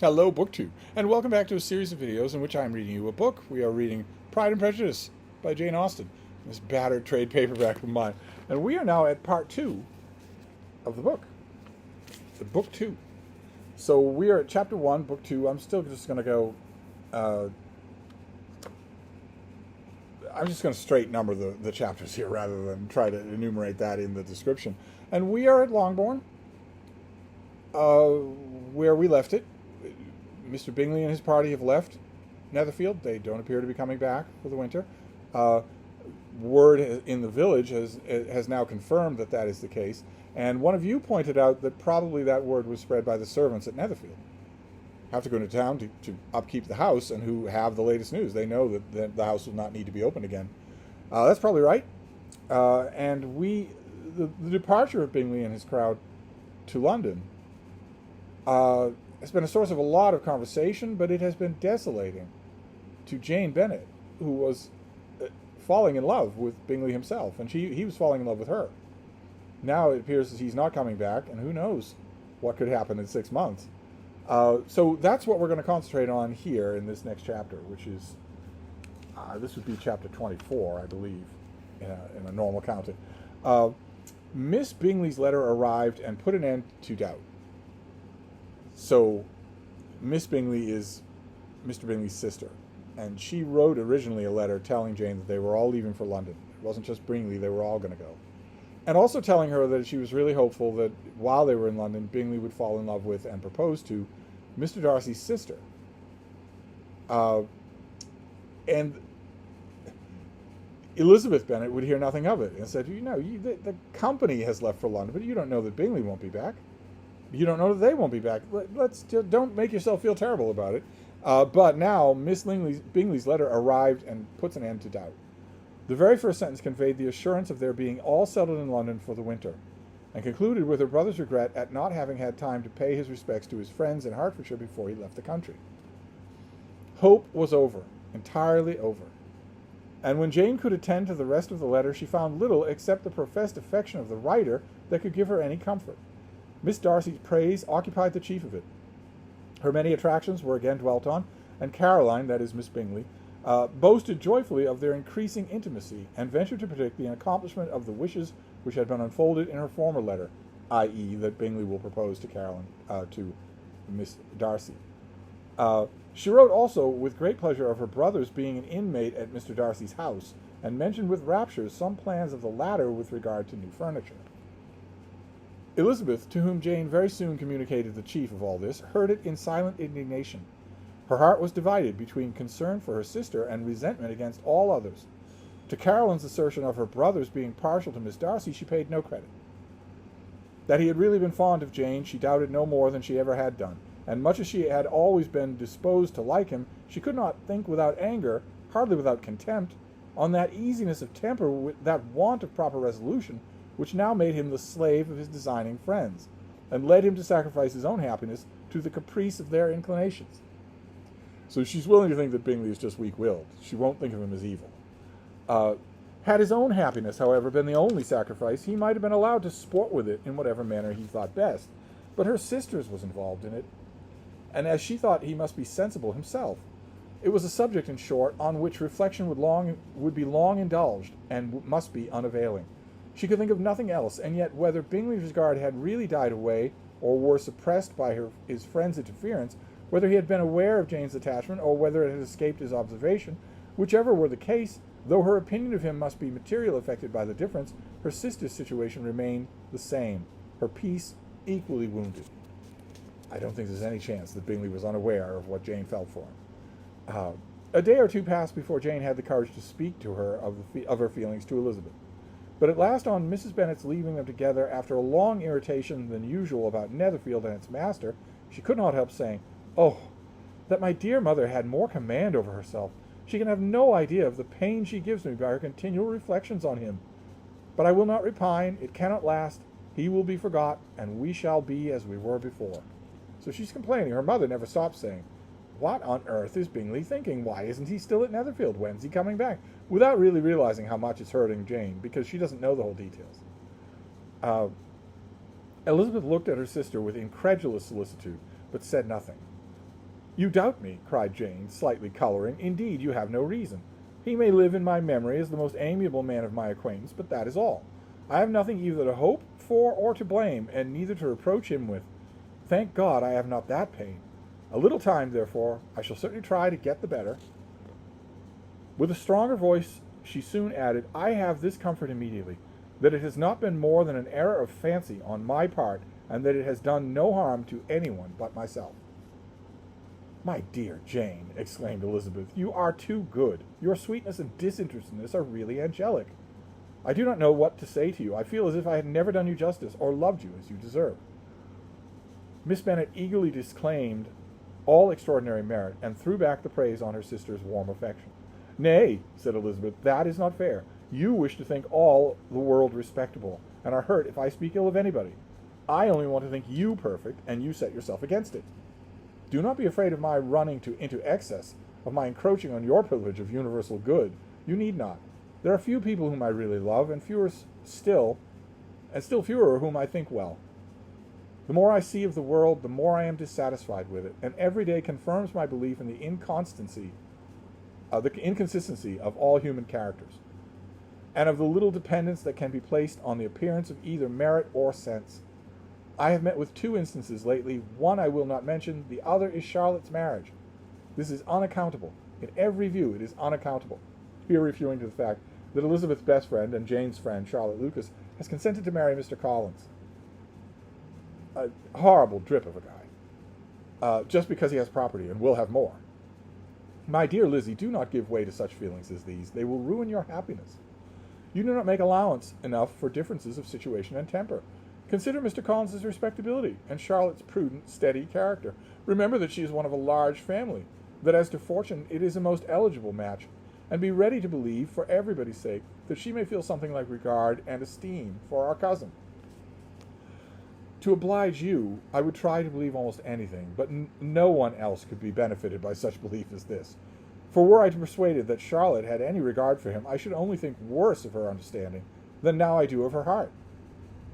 Hello, BookTube, and welcome back to a series of videos in which I'm reading you a book. We are reading Pride and Prejudice by Jane Austen, this battered trade paperback of mine. And we are now at part 2 of the book, the book 2. So we are at chapter 1, book 2. I'm still just going to go, I'm just going to straight number the chapters here rather than try to enumerate that in the description. And we are at Longbourn, where we left it. Mr. Bingley and his party have left Netherfield. They don't appear to be coming back for the winter. Word in the village has now confirmed that is the case. And one of you pointed out that probably that word was spread by the servants at Netherfield. Have to go into town to upkeep the house and who have the latest news. They know that the house will not need to be opened again. That's probably right. And the departure of Bingley and his crowd to London has been a source of a lot of conversation, but it has been desolating to Jane Bennet, who was falling in love with Bingley himself, and he was falling in love with her. Now it appears that he's not coming back, and who knows what could happen in 6 months. So that's what we're going to concentrate on here in this next chapter, which is, this would be chapter 24, I believe, in a normal counting. Miss Bingley's letter arrived and put an end to doubt. So, Miss Bingley is Mr. Bingley's sister, and she wrote originally a letter telling Jane that they were all leaving for London. It wasn't just Bingley, they were all going to go. And also telling her that she was really hopeful that while they were in London, Bingley would fall in love with and propose to Mr. Darcy's sister. And Elizabeth Bennet would hear nothing of it and said, the company has left for London, but you don't know that Bingley won't be back. You don't know that they won't be back. Don't make yourself feel terrible about it. But now Miss Bingley's letter arrived and puts an end to doubt. The very first sentence conveyed the assurance of their being all settled in London for the winter, and concluded with her brother's regret at not having had time to pay his respects to his friends in Hertfordshire before he left the country. Hope was over, entirely over. And when Jane could attend to the rest of the letter, she found little except the professed affection of the writer that could give her any comfort. Miss Darcy's praise occupied the chief of it. Her many attractions were again dwelt on, and Caroline, that is Miss Bingley, boasted joyfully of their increasing intimacy, and ventured to predict the accomplishment of the wishes which had been unfolded in her former letter, i.e., that Bingley will propose to Caroline, to Miss Darcy. She wrote also with great pleasure of her brother's being an inmate at Mr. Darcy's house, and mentioned with rapture some plans of the latter with regard to new furniture. Elizabeth, to whom Jane very soon communicated the chief of all this, heard it in silent indignation. Her heart was divided between concern for her sister and resentment against all others. To Caroline's assertion of her brother's being partial to Miss Darcy, she paid no credit. That he had really been fond of Jane, she doubted no more than she ever had done, and much as she had always been disposed to like him, she could not think without anger, hardly without contempt, on that easiness of temper, that want of proper resolution, which now made him the slave of his designing friends, and led him to sacrifice his own happiness to the caprice of their inclinations. So she's willing to think that Bingley is just weak-willed. She won't think of him as evil. Had his own happiness, however, been the only sacrifice, he might have been allowed to sport with it in whatever manner he thought best. But her sister's was involved in it, and as she thought he must be sensible himself. It was a subject, in short, on which reflection would be long indulged, and must be unavailing. She could think of nothing else, and yet whether Bingley's regard had really died away, or were suppressed by his friend's interference, whether he had been aware of Jane's attachment, or whether it had escaped his observation, whichever were the case, though her opinion of him must be materially affected by the difference, her sister's situation remained the same, her peace equally wounded. I don't think there's any chance that Bingley was unaware of what Jane felt for him. A day or two passed before Jane had the courage to speak to her of her feelings to Elizabeth. But at last, on Mrs. Bennet's leaving them together, after a long irritation than usual about Netherfield and its master, she could not help saying, "Oh, that my dear mother had more command over herself. She can have no idea of the pain she gives me by her continual reflections on him. But I will not repine. It cannot last. He will be forgot, and we shall be as we were before." So she's complaining. Her mother never stops saying, "What on earth is Bingley thinking? Why isn't he still at Netherfield? When's he coming back?" Without really realizing how much it's hurting Jane, because she doesn't know the whole details. Elizabeth looked at her sister with incredulous solicitude, but said nothing. You doubt me, cried Jane, slightly colouring. Indeed, you have no reason. He may live in my memory as the most amiable man of my acquaintance, but that is all. I have nothing either to hope for or to blame, and neither to reproach him with. Thank God I have not that pain. A little time, therefore, I shall certainly try to get the better. With a stronger voice, she soon added, I have this comfort immediately, that it has not been more than an error of fancy on my part, and that it has done no harm to anyone but myself. My dear Jane, exclaimed Elizabeth, you are too good. Your sweetness and disinterestedness are really angelic. I do not know what to say to you. I feel as if I had never done you justice, or loved you as you deserve. Miss Bennet eagerly disclaimed all extraordinary merit, and threw back the praise on her sister's warm affection. Nay, said Elizabeth, that is not fair. You wish to think all the world respectable, and are hurt if I speak ill of anybody. I only want to think you perfect, and you set yourself against it. Do not be afraid of my running into excess, of my encroaching on your privilege of universal good. You need not. There are few people whom I really love, and still fewer whom I think well. The more I see of the world, the more I am dissatisfied with it, and every day confirms my belief in the inconsistency of all human characters, and of the little dependence that can be placed on the appearance of either merit or sense. I have met with two instances lately. One I will not mention, the other is Charlotte's marriage. This is unaccountable. In every view it is unaccountable. Here referring to the fact that Elizabeth's best friend and Jane's friend, Charlotte Lucas, has consented to marry Mr. Collins. A horrible drip of a guy, just because he has property and will have more. My dear Lizzie, do not give way to such feelings as these. They will ruin your happiness. You do not make allowance enough for differences of situation and temper. Consider Mr. Collins's respectability and Charlotte's prudent, steady character. Remember that she is one of a large family, that as to fortune it is a most eligible match, and be ready to believe, for everybody's sake, that she may feel something like regard and esteem for our cousin. To oblige you, I would try to believe almost anything, but no one else could be benefited by such belief as this. For were I persuaded that Charlotte had any regard for him, I should only think worse of her understanding than now I do of her heart.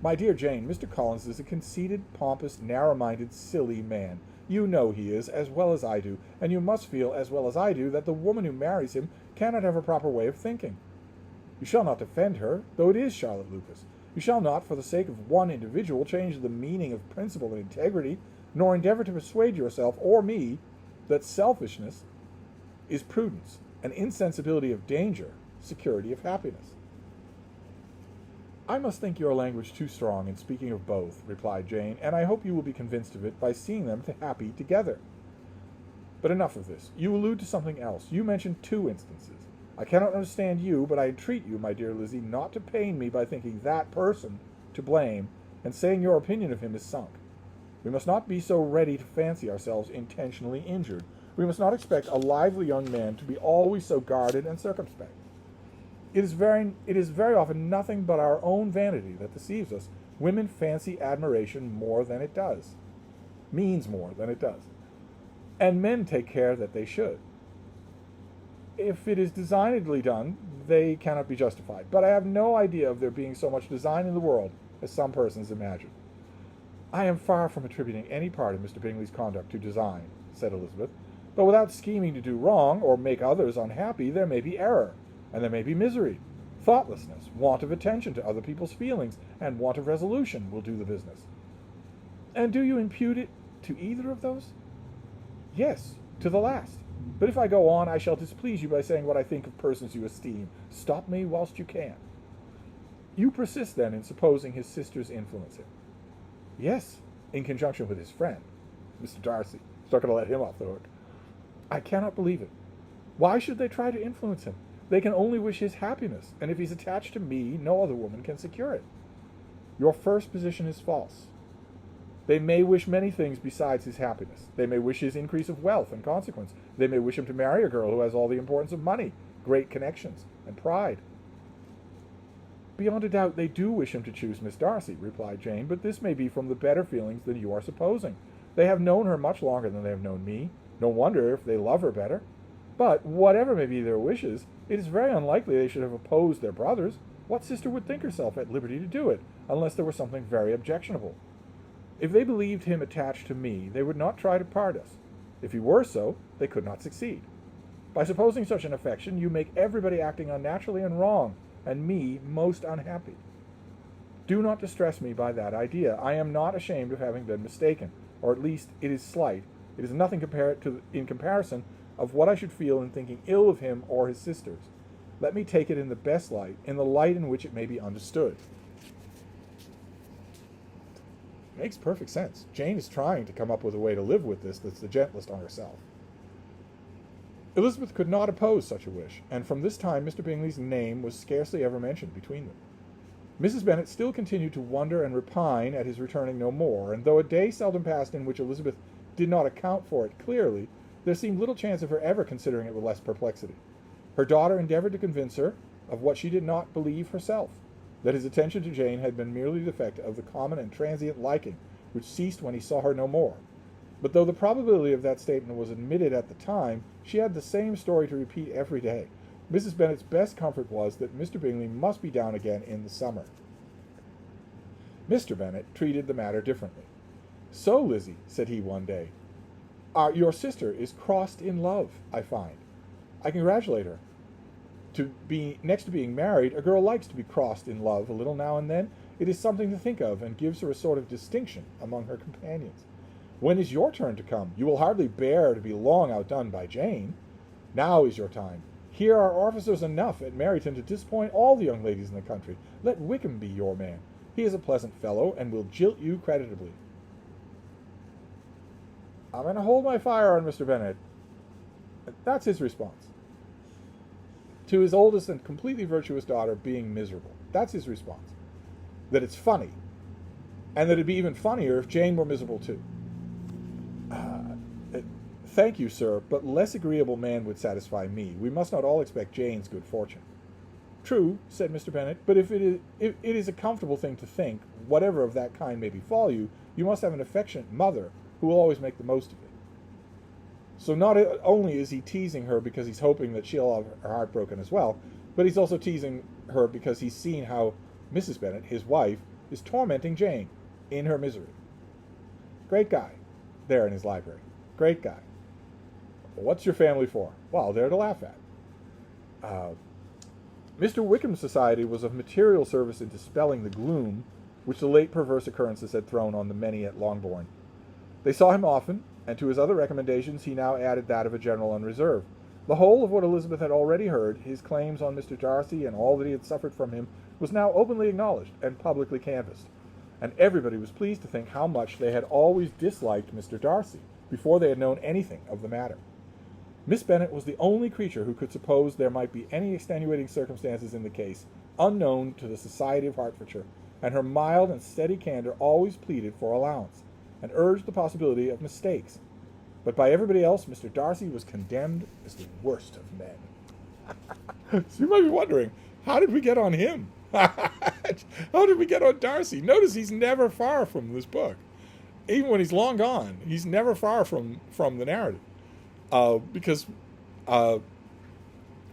My dear Jane, Mr. Collins is a conceited, pompous, narrow-minded, silly man. You know he is, as well as I do, and you must feel, as well as I do, that the woman who marries him cannot have a proper way of thinking. You shall not defend her, though it is Charlotte Lucas. You shall not, for the sake of one individual, change the meaning of principle and integrity, nor endeavor to persuade yourself or me that selfishness is prudence, and insensibility of danger, security of happiness. I must think your language too strong in speaking of both, replied Jane, and I hope you will be convinced of it by seeing them happy together. But enough of this. You allude to something else. You mentioned two instances. I cannot understand you, but I entreat you, my dear Lizzie, not to pain me by thinking that person to blame, and saying your opinion of him is sunk. We must not be so ready to fancy ourselves intentionally injured. We must not expect a lively young man to be always so guarded and circumspect. It is very often nothing but our own vanity that deceives us. Women fancy admiration more than it does, means more than it does, and men take care that they should. If it is designedly done, they cannot be justified. But I have no idea of there being so much design in the world as some persons imagine. I am far from attributing any part of Mr. Bingley's conduct to design, said Elizabeth. But without scheming to do wrong or make others unhappy, there may be error, and there may be misery. Thoughtlessness, want of attention to other people's feelings, and want of resolution will do the business. And do you impute it to either of those? Yes, to the last. But if I go on, I shall displease you by saying what I think of persons you esteem. Stop me whilst you can. You persist, then, in supposing his sisters influence him? Yes, in conjunction with his friend, Mr. Darcy. It's not going to let him off the hook. I cannot believe it. Why should they try to influence him? They can only wish his happiness, and if he's attached to me, no other woman can secure it. Your first position is false. They may wish many things besides his happiness. They may wish his increase of wealth and consequence. They may wish him to marry a girl who has all the importance of money, great connections, and pride. Beyond a doubt they do wish him to choose Miss Darcy, replied Jane, but this may be from the better feelings than you are supposing. They have known her much longer than they have known me. No wonder if they love her better. But whatever may be their wishes, it is very unlikely they should have opposed their brothers. What sister would think herself at liberty to do it, unless there were something very objectionable? If they believed him attached to me, they would not try to part us. If he were so, they could not succeed. By supposing such an affection, you make everybody acting unnaturally and wrong, and me most unhappy. Do not distress me by that idea. I am not ashamed of having been mistaken, or at least it is slight. It is nothing in comparison of what I should feel in thinking ill of him or his sisters. Let me take it in the best light, in the light in which it may be understood. Makes perfect sense. Jane is trying to come up with a way to live with this that's the gentlest on herself. Elizabeth could not oppose such a wish, and from this time Mr. Bingley's name was scarcely ever mentioned between them. Mrs. Bennet still continued to wonder and repine at his returning no more, and though a day seldom passed in which Elizabeth did not account for it clearly, there seemed little chance of her ever considering it with less perplexity. Her daughter endeavored to convince her of what she did not believe herself, that his attention to Jane had been merely the effect of the common and transient liking which ceased when he saw her no more. But though the probability of that statement was admitted at the time, she had the same story to repeat every day. Mrs. Bennet's best comfort was that Mr. Bingley must be down again in the summer. Mr. Bennet treated the matter differently. "So, Lizzie," said he one day, "your sister is crossed in love, I find. I congratulate her. Next to being married, a girl likes to be crossed in love a little now and then. It is something to think of, and gives her a sort of distinction among her companions. When is your turn to come? You will hardly bear to be long outdone by Jane. Now is your time. Here are officers enough at Meryton to disappoint all the young ladies in the country. Let Wickham be your man. He is a pleasant fellow, and will jilt you creditably." I'm going to hold my fire on Mr. Bennet. That's his response. To his oldest and completely virtuous daughter being miserable. That's his response. That it's funny. And that it'd be even funnier if Jane were miserable too. Thank you, sir, but less agreeable man would satisfy me. We must not all expect Jane's good fortune. True, said Mr. Bennet, but if it is a comfortable thing to think, whatever of that kind may befall you, you must have an affectionate mother who will always make the most of it. So not only is he teasing her because he's hoping that she'll have her heart broken as well, but he's also teasing her because he's seen how Mrs. Bennet, his wife, is tormenting Jane in her misery. Great guy, there in his library. Great guy. What's your family for? Well, they're to laugh at. Mr. Wickham's society was of material service in dispelling the gloom which the late perverse occurrences had thrown on the many at Longbourn. They saw him often, and to his other recommendations he now added that of a general unreserve. The whole of what Elizabeth had already heard, his claims on Mr. Darcy and all that he had suffered from him, was now openly acknowledged and publicly canvassed, and everybody was pleased to think how much they had always disliked Mr. Darcy before they had known anything of the matter. Miss Bennet was the only creature who could suppose there might be any extenuating circumstances in the case, unknown to the Society of Hertfordshire, and her mild and steady candour always pleaded for allowance, and urged the possibility of mistakes. But by everybody else, Mr. Darcy was condemned as the worst of men. So you might be wondering, how did we get on him? How did we get on Darcy? Notice he's never far from this book. Even when he's long gone, he's never far from the narrative. Because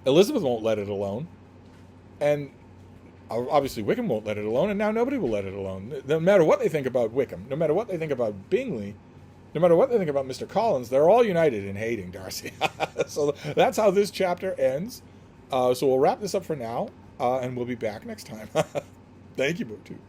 Elizabeth won't let it alone, and obviously Wickham won't let it alone, and now nobody will let it alone. No matter what they think about Wickham, no matter what they think about Bingley, no matter what they think about Mr. Collins, they're all united in hating Darcy. So that's how this chapter ends. So we'll wrap this up for now, and we'll be back next time. Thank you, BookTube.